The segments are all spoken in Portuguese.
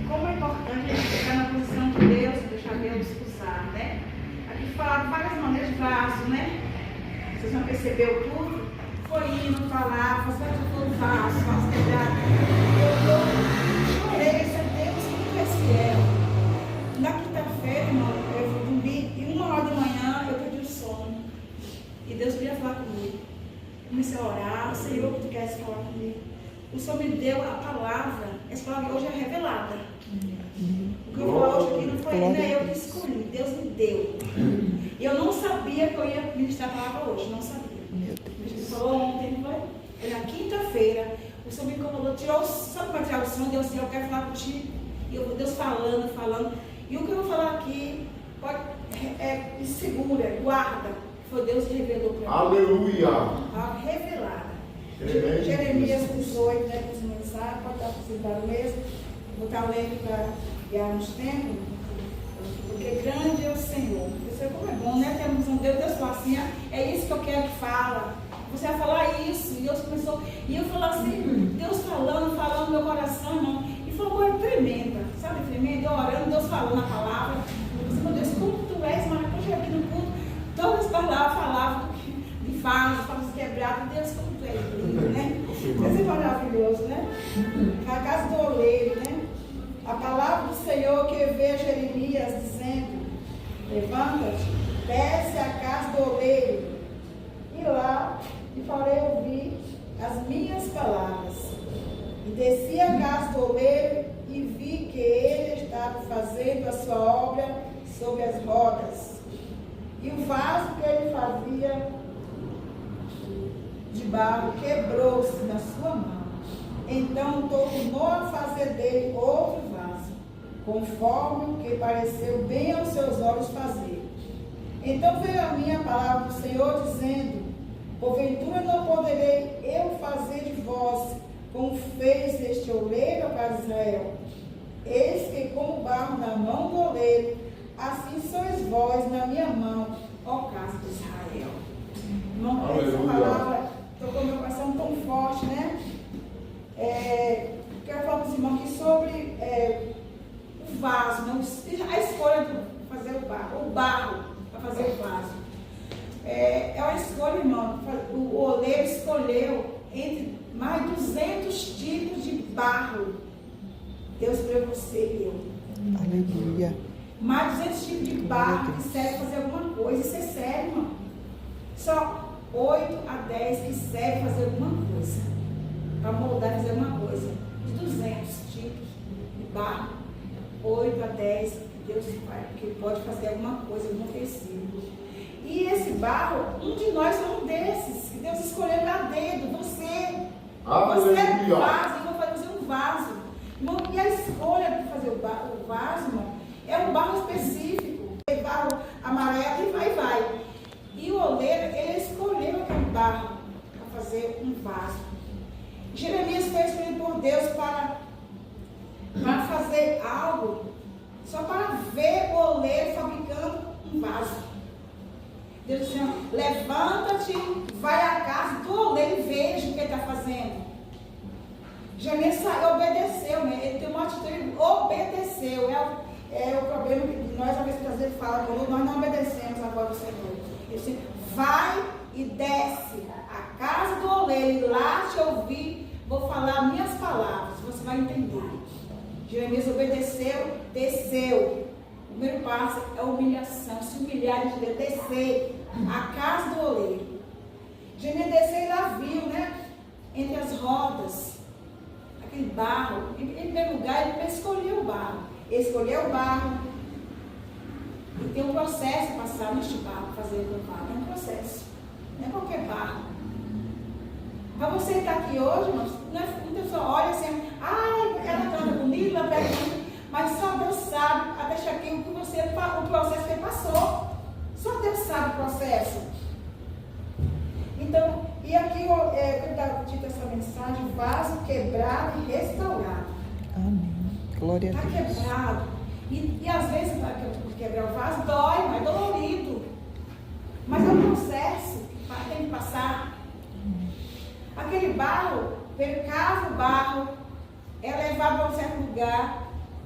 como é importante a gente ficar na posição de Deus, deixar Deus usar, né? Aqui fala de várias maneiras de vaso, né? Vocês não perceberam tudo? Foi indo falar, você vai fazer o vaso quebrado. Eu chorei, isso é Deus que é fiel. Na quinta-feira, irmão, eu fui dormir e 1h da manhã eu perdi o sono. E Deus queria falar comigo. Comecei a orar, Senhor, tu queres falar comigo? O Senhor me deu a palavra, essa palavra hoje é revelada. O que eu vou falar hoje aqui não foi nem eu que escolhi, Deus me deu. E eu não sabia que eu ia ministrar a palavra hoje, não sabia. Jesus falou ontem, não foi? Foi na quinta-feira, o Senhor me incomodou, sabe para tirar o som? Deus disse, eu quero falar contigo. E Deus falando. E o que eu vou falar aqui, segura, guarda. Foi Deus que revelou para mim. Aleluia! A revelada. Jeremias 18, né? Com mensagem, pode estar apresentado mesmo. Vou estar lendo para guiar nos tempos. Porque grande é o Senhor. Você como é bom, né? Temos um Deus fala assim, é isso que eu quero que fala. Você vai falar isso. E Deus começou. E eu falo assim, Deus falando no meu coração, irmão. E foi uma coisa tremenda. Sabe, tremenda? Eu orando, Deus falando a palavra. Eu disse, meu Deus, como tu és, mas quando eu cheguei aqui no culto, todas as palavras falavam de vasos quebrados. Deus, como tu és lindo, né? Deus é maravilhoso, né? A casa do oleiro, né? A palavra do Senhor que vê Jeremias dizendo, levanta-te, desce à casa do oleiro, e lá lhe farei ouvir as minhas palavras. E desci à casa do oleiro e vi que ele estava fazendo a sua obra sobre as rodas. E o vaso que ele fazia de barro quebrou-se na sua mão. Então tornou a fazer dele outro vaso, conforme o que pareceu bem aos seus olhos fazer. Então veio a mim a palavra do Senhor, dizendo, porventura não poderei eu fazer de vós, como fez este oleiro para Israel? Eis que como barro na mão do oleiro, assim sois vós na minha mão, ó casa de Israel. Irmão, essa palavra tocou meu coração tão forte, né? Quero falar para os irmãos aqui sobre o vaso, né? A escolha de fazer o barro para fazer o vaso. É uma escolha, irmão. O oleiro escolheu entre mais de 200 tipos de barro. Deus para você e eu. Aleluia. Mais de 200 tipos de barro que serve fazer alguma coisa. Isso é sério, irmão. Só 8 a 10 que serve fazer alguma coisa. Para moldar e fazer alguma coisa. De 200 tipos de barro, 8 a 10 que Deus faz, que pode fazer alguma coisa, algum tecido. E esse barro, um de nós é um desses, que Deus escolheu a dedo, você. Você é um vaso, eu vou fazer um vaso. Irmão, e a escolha de fazer o vaso, irmão, é um barro específico. É barro amarelo e vai. E o oleiro, ele escolheu aquele barro para fazer um vaso. Jeremias foi escolhido por Deus para fazer algo, só para ver o oleiro fabricando um vaso. Deus disse, levanta-te, vai à casa do oleiro e veja o que ele está fazendo. Jeremias obedeceu, né? Ele tem uma atitude, obedeceu. É o problema que nós, às vezes, prazer fala, quando nós não obedecemos a voz do Senhor. Ele disse, vai e desce à casa do oleiro, e lá te ouvir, vou falar minhas palavras, você vai entender. Jeremias obedeceu, desceu. O primeiro passo é a humilhação, se humilhar de Deus, descer à casa do oleiro. Jeremias desceu e lá viu, né? Entre as rodas, aquele barro. Em primeiro lugar, ele escolheu o barro. Ele escolheu o barro. E tem um processo para passar neste barro, fazer o barro. É um processo. Não é qualquer barro. Para você estar aqui hoje, irmãos, muita pessoa olha assim, ela canta bonito, ela pega bonito, mas só Deus sabe até chegar aqui o processo que ele passou. Só Deus sabe o processo. Então, e aqui eu dito essa mensagem, vaso quebrado e restaurado. Amém. Glória a Deus. Está quebrado. E às vezes quebrar o vaso dói, mas é dolorido. Mas é um processo que tem que passar. Aquele barro, pelo caso o barro, é levado levado para um certo lugar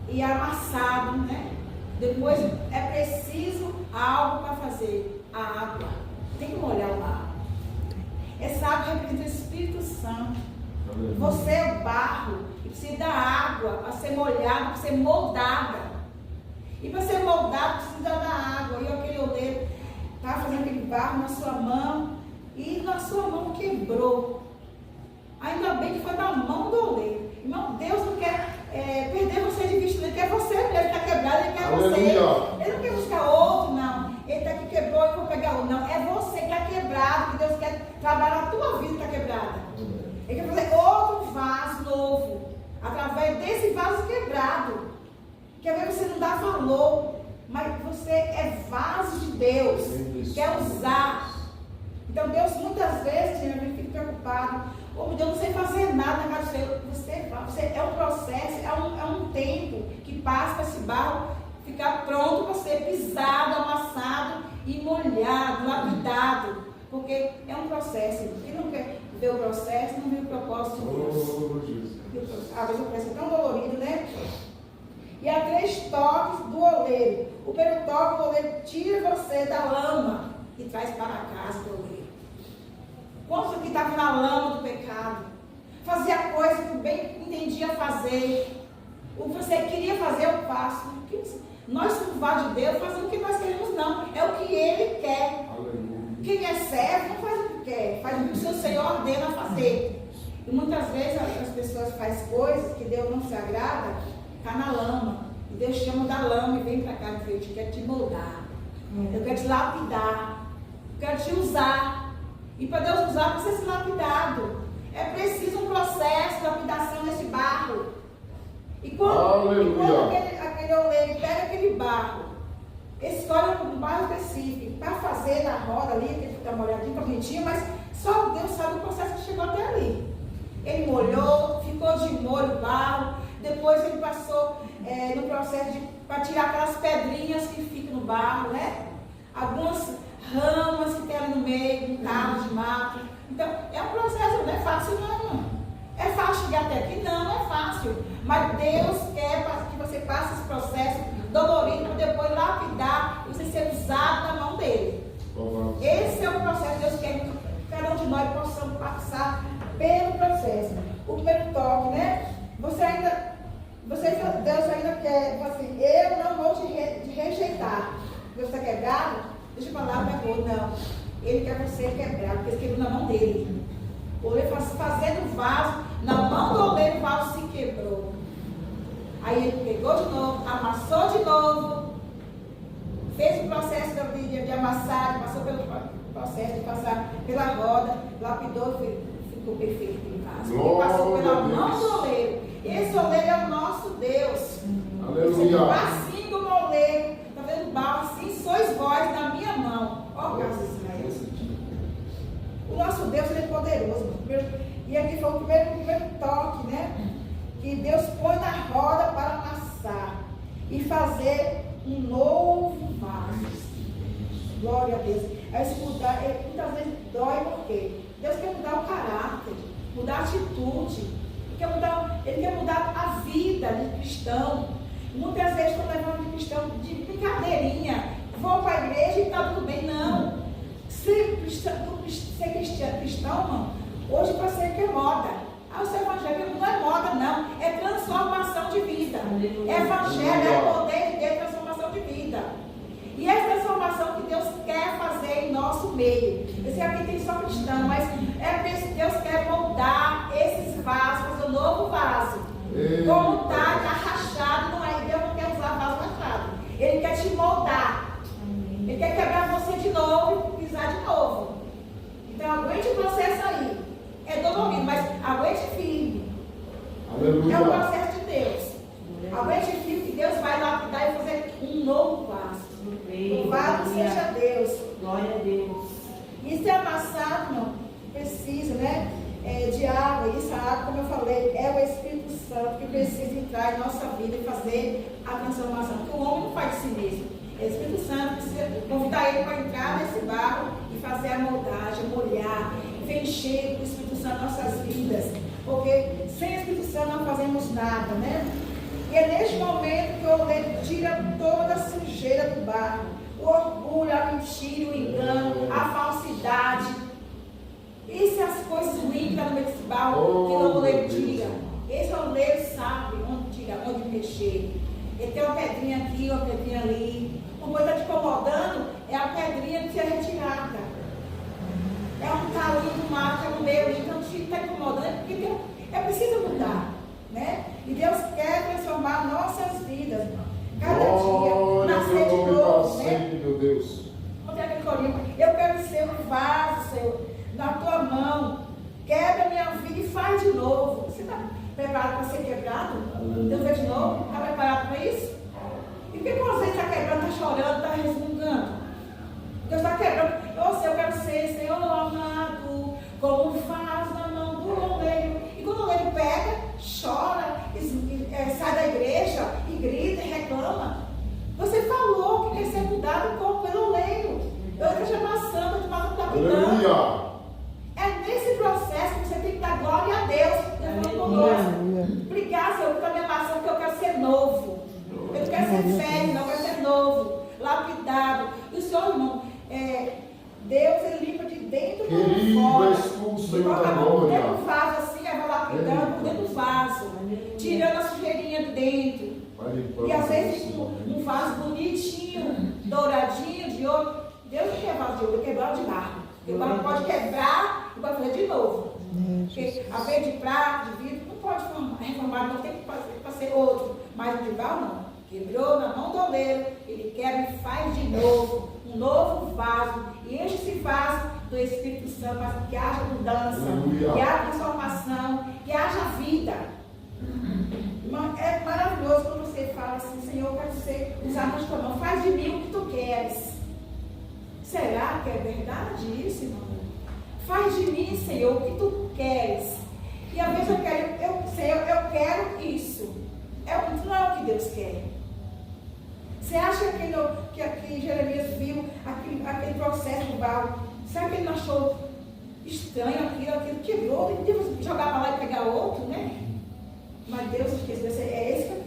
e amassado, né? Depois é preciso algo para fazer. A água. Tem que molhar o barro. Essa água representa o Espírito Santo. Você é o barro e precisa da água para ser molhada, para ser moldada. E para ser moldado precisa da água. E aquele oleiro estava fazendo aquele barro na sua mão e na sua mão quebrou. Ainda bem que foi na mão do oleiro. Irmão, Deus não quer perder você de vista, Ele quer você mesmo, Ele está quebrado, Ele quer você. Ele não quer buscar outro, não. Ele está aqui, quebrou e vou pegar outro. Não, é você que está quebrado, que Deus quer trabalhar a tua vida que está quebrada. Ele quer fazer outro vaso novo, através desse vaso quebrado. Quer ver você não dá valor, mas você é vaso de Deus, quer usar. Então Deus muitas vezes, a gente fica preocupado. Deus, não sei fazer nada na casa do Senhor. Você é um processo, é um tempo que passa para esse barro ficar pronto para ser pisado, amassado e molhado, lapidado. Porque é um processo. Quem não quer ver o processo, não vê o propósito de Deus. Às vezes o processo é tão dolorido, né? E há 3 toques do oleiro. O primeiro toque do oleiro tira você da lama e traz para a casa do oleiro. Quantos aqui estavam na lama do pecado? Fazia coisa que bem entendia fazer. O que você queria fazer, eu faço. Nós, como vaso de Deus, fazemos o que nós queremos, não. É o que Ele quer. Quem é servo não faz o que quer, faz o que o seu Senhor ordena fazer. E muitas vezes as pessoas fazem coisas que Deus não se agrada, está na lama. E Deus chama da lama e vem para cá e diz: eu quero te moldar, eu quero te lapidar, eu quero te usar. E para Deus usar, precisa ser lapidado. É preciso um processo de lapidação nesse barro. E quando aquele oleiro pega aquele barro, escolhe um barro específico para fazer na roda ali, que fica molhadinho, tá bonitinho, mas só Deus sabe o processo que chegou até ali. Ele molhou, ficou de molho o barro, depois ele passou no processo para tirar aquelas pedrinhas que ficam no barro, né? Algumas ramas que tem ali no meio, um cabo de mato. Então, é um processo, não é fácil não. É fácil chegar até aqui? Não é fácil. Mas Deus quer que você passe esse processo dolorido para depois lapidar e você ser usado na mão dele. Esse é o processo. Deus quer que cada um de nós possamos passar pelo processo. O primeiro toque, né? Deus ainda quer, assim, eu não vou te rejeitar. Deus está quebrado? Deixa eu falar, não. Ele quer você quebrar, porque ele quebrou na mão dele. O oleiro fazendo o vaso, na mão do oleiro o vaso se quebrou. Aí ele pegou de novo, amassou de novo, fez o processo de amassar, passou pelo processo de passar pela roda, lapidou e ficou perfeito aquele vaso. Ele passou pela mão do oleiro. Esse oleiro é o nosso Deus. Aleluia. O assim do oleiro, está vendo barro assim, sois vós na minha mão. Ó o caso de Israel. O nosso Deus, ele é poderoso. E aqui foi o primeiro toque, né? Que Deus põe na roda para amassar e fazer um novo vaso. Glória a Deus. Aí se mudar, muitas vezes dói, porque Deus quer mudar o caráter, mudar a atitude, Ele quer mudar a vida de cristão. Muitas vezes estou levando de cristão de brincadeirinha, vou para a igreja e está tudo bem. Não. Ser cristão, mano, hoje para ser que é moda. O seu evangelho não é moda, não. É transformação de vida. Evangelho é o poder de Deus, transformação de vida. E essa transformação que Deus quer fazer em nosso meio. Esse aqui tem só cristão, mas Deus quer moldar esses vasos, fazer um novo vaso. Como está rachado, não é? Deus não quer usar vaso rachado. Ele quer te moldar. Ele quer quebrar você de novo e pisar de novo. Então aguente o processo aí. É dolorido, mas aguente firme. Aleluia. É o processo de Deus. Aguente firme que Deus vai lapidar e fazer um novo vaso. Louvado seja Deus. Glória a Deus. Isso é amassado, não precisa, né? De água. Isso, a água, como eu falei, é o Espírito Santo que precisa entrar em nossa vida e fazer a transformação. Porque o homem não faz de si mesmo. É o Espírito Santo precisa convidar ele para entrar nesse barro e fazer a moldagem, molhar, encher o Espírito Santo nossas vidas. Porque sem o Espírito Santo não fazemos nada, né? E é neste momento que o oleiro tira toda a sujeira do barro, o orgulho, a mentira, o engano, a falsidade. Isso é as coisas ruins que estão no meio desse barro que o oleiro tira. Esse oleiro sabe onde tirar, onde mexer. Ele tem uma pedrinha aqui, uma pedrinha ali. Uma coisa está te incomodando, é a pedrinha que é retirada. É um talinho do mato que é no meio ali, então está incomodando, é porque é preciso mudar. Né? E Deus quer transformar nossas vidas. Cada dia, nascer de novo. Né? Meu Deus. Eu quero ser um vaso, Senhor, na tua mão. Quebra minha vida e faz de novo. Você está preparado para ser quebrado? Deus vai de novo? Está preparado para isso? E por que você está quebrando, está chorando, está resmungando? Deus está quebrando. Eu quero ser, Senhor amado, como um vaso na mão do oleiro. E quando o oleiro pega, chora, sai da igreja e grita e reclama. Você falou que quer ser mudado pelo oleiro. Eu quero chamar santa, eu estou lapidando. É nesse processo que você tem que dar glória a Deus. Obrigado, Senhor, por minha maçã, porque eu quero ser novo. Eu quero ser velho, não quero ser novo, lapidado. E o Senhor, irmão, Deus, Ele limpa de dentro para fora. E coloca a mão dentro do vaso, assim, aí vai lapidando por dentro do vaso, tirando a sujeirinha de dentro. E às vezes um vaso bonitinho, douradinho, de ouro. Deus não quer vaso de ouro, Ele quer vaso de barro. Ele pode quebrar e pode fazer de novo. Porque a vez de prata, de vidro, não pode reformar, não tem que fazer para ser outro. Mas o de barro não. Quebrou na mão do oleiro, ele quebra e faz de novo, um novo vaso. E enche esse vaso do Espírito Santo, para que haja mudança, que haja transformação, que haja vida. É maravilhoso quando você fala assim, Senhor, eu quero ser usado na tua mão, faz de mim o que tu queres. Será que é verdade isso, irmão? Faz de mim, Senhor, o que tu queres. E às vezes eu quero isso. Não é o que Deus quer. Você acha que aqui Jeremias viu aquele processo do barro? Será que ele não achou estranho aquilo quebrou? Ele teve que jogar para lá e pegar outro, né? Mas Deus esqueceu, é esse que eu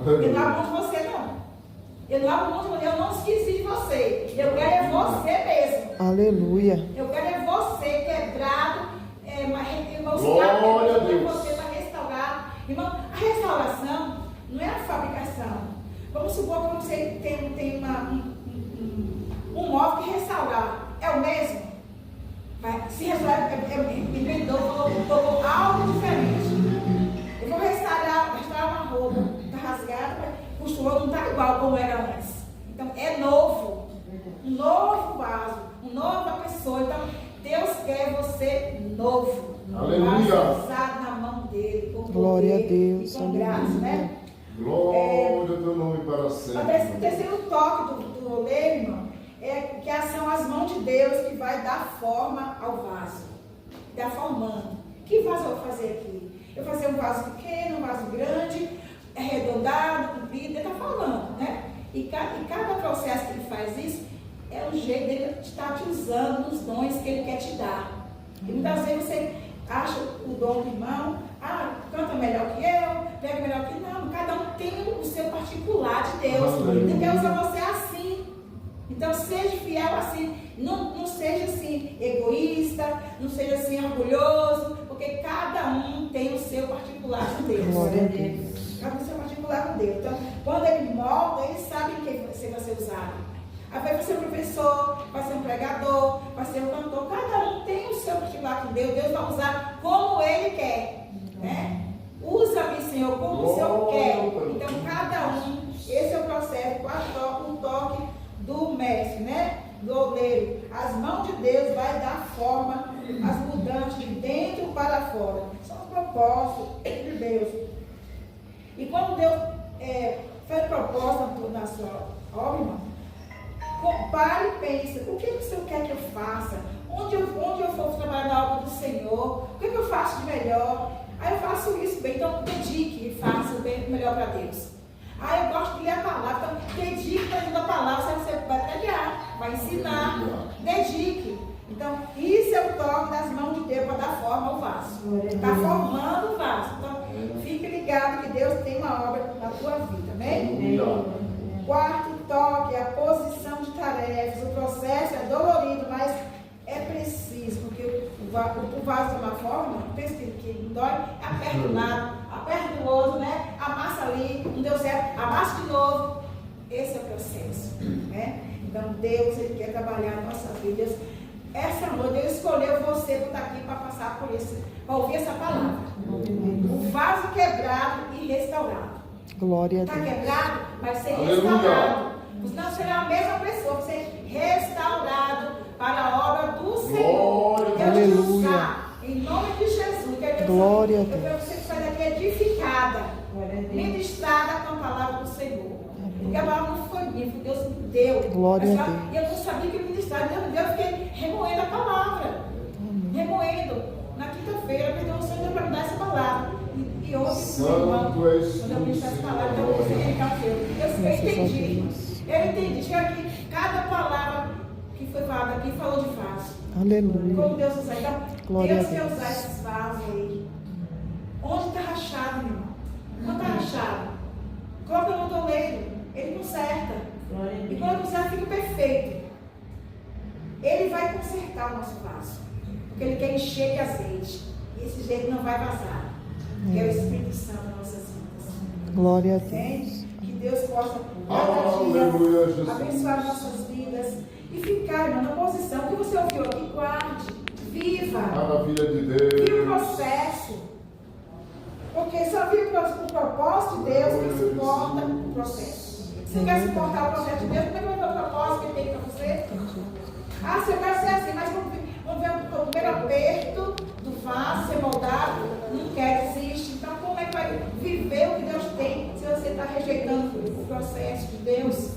quero. Eu não abro mão de você, não. Eu não abro mão de você, eu não esqueci de você. Eu quero é você mesmo. Aleluia. Eu quero é você quebrado, Glória a Deus. Você para restaurar. Irmão, a restauração não é a fabricação. Vamos supor que você tem um móvel que restaurar. É o mesmo? Se restaurar, inventou, colocou algo diferente. Eu vou restaurar uma roupa, está rasgada, costurou, não está igual como era antes. Então é novo. Um novo vaso, uma nova pessoa. Então Deus quer você novo. Aleluia. Usado na mão dele. Com glória poder, a Deus. e com graça, né? Glória ao teu nome para sempre. O terceiro toque do oleiro, irmão, é que são as mãos de Deus que vai dar forma ao vaso. Está formando. Que vaso eu vou fazer aqui? Eu vou fazer um vaso pequeno, um vaso grande, arredondado, comprido. Ele está falando, né? E cada processo que ele faz isso é um jeito dele estar te usando nos dons que ele quer te dar. E muitas vezes você acha o dom do irmão, canta melhor que eu, pega melhor que não. Cada um tem o seu particular de Deus. Ele quer usar você assim. Então seja fiel assim. Não seja assim egoísta, não seja assim orgulhoso, porque cada um tem o seu particular com Deus. Glória a Deus. Cada um tem o seu particular com Deus. Então, quando ele molda, ele sabe em que você vai ser usado. Aí vai ser um professor, vai ser um pregador, vai ser um cantor. Cada um tem o seu particular com Deus. Deus vai usar como ele quer. Né? Usa-me, Senhor, como o Senhor quer. Então, cada um, esse é o processo, o toque do mestre, né? Do oleiro. As mãos de Deus vai dar forma às mudanças de dentro para fora. São os propósitos de Deus. E quando Deus fez propósito na sua obra, irmão, compare e pense, o que o Senhor quer que eu faça? Onde eu for trabalhar na obra do Senhor? O que eu faço de melhor? Aí eu faço isso bem, então dedique e faça o bem melhor para Deus. Eu gosto de ler a palavra, então dedique para ler a palavra, você vai pregar, vai ensinar, dedique. Então, isso é o toque das mãos de Deus para dar forma ao vaso. Está formando o vaso. Então, fique ligado que Deus tem uma obra na tua vida, amém? Quarto toque é a posição de tarefas. O processo é dolorido, mas é preciso, porque o vaso tomar forma, pensa que não dói, aperta um lado, aperta o outro, né? Amassa ali, não deu certo, amassa de novo. Esse é o processo, né? Então, Deus, Ele quer trabalhar na nossa vida. Deus, essa noite, Deus escolheu você para estar aqui, para passar por isso, para ouvir essa palavra. O vaso quebrado e restaurado. Glória a Deus. Está quebrado, vai ser Aleluia. restaurado. Não será a mesma pessoa, vai ser restaurado para a obra do Senhor. Glória. Deus te Aleluia. usar, em nome de Jesus. Glória a Eu quero que você saia daqui edificada, ministrada com a palavra do Senhor. Porque a palavra não foi minha, foi Deus que me deu. Glória a Deus. E eu não sabia que ministrar. Deus me deu, eu fiquei remoendo a palavra. Remoendo. Na quinta-feira, perdão, o Senhor para me dar essa palavra. E hoje, Santo és quando eu tu, ministrar essa palavra, Senhor. eu vou ficar eu entendi. Eu entendi. Chega aqui, cada palavra que foi falada aqui falou de vaso. Aleluia. Como Deus usa. Então, Glória Deus a quer Deus. usar esses vasos aí. Onde está rachado, meu irmão? Onde está rachado? Coloca no toleiro. Ele conserta. E quando conserta, fica perfeito. Ele vai consertar o nosso vaso. Porque ele quer encher de azeite. E esse jeito não vai vazar. Que é o Espírito Santo nas nossas vidas. Glória a Deus. Entende? Que Deus possa Aleluia, Jesus. abençoar nossas vidas e ficar, irmão, na posição que você ouviu aqui, guarde, viva, Maravilha de viva o Deus. processo. Porque só vive o propósito de Deus que suporta o processo. Se não quer suportar o processo de Deus, como é que vai ver o propósito que ele tem para você? Ah, se eu quero ser assim, mas vamos ver o primeiro aperto do vaso, ser moldado, não quer, desiste. Então, como é que vai viver o que Deus tem se você está rejeitando o processo de Deus?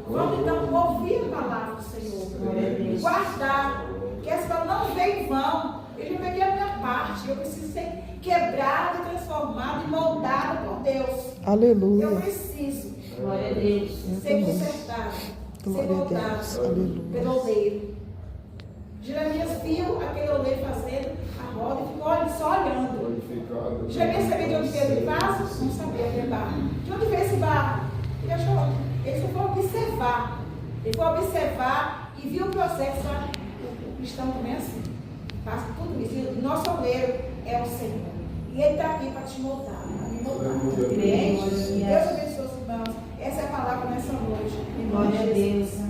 Vamos então ouvir a palavra do Senhor, guardar, que essa palavra não veio em vão. Eu já peguei a minha parte, eu preciso ser quebrado, transformado e moldado por Deus. Aleluia. Eu preciso. Glória a Deus. Ser consertado, Glória ser a moldado Deus. Aleluia. pelo oleiro. Jeremias viu aquele oleiro fazendo a roda e ficou só olhando. Glorificado. Jeremias sabia de onde veio aquele vaso? Não sabia aquele barro. De onde veio esse barro? Ele só foi observar. Ele foi observar e viu o processo. O cristão também é assim. Passa tudo isso. O nosso oleiro é o Senhor. E Ele está aqui para te moldar, para me moldar. Crente, Deus abençoe os irmãos. Essa é a palavra nessa noite. Em nome de Jesus.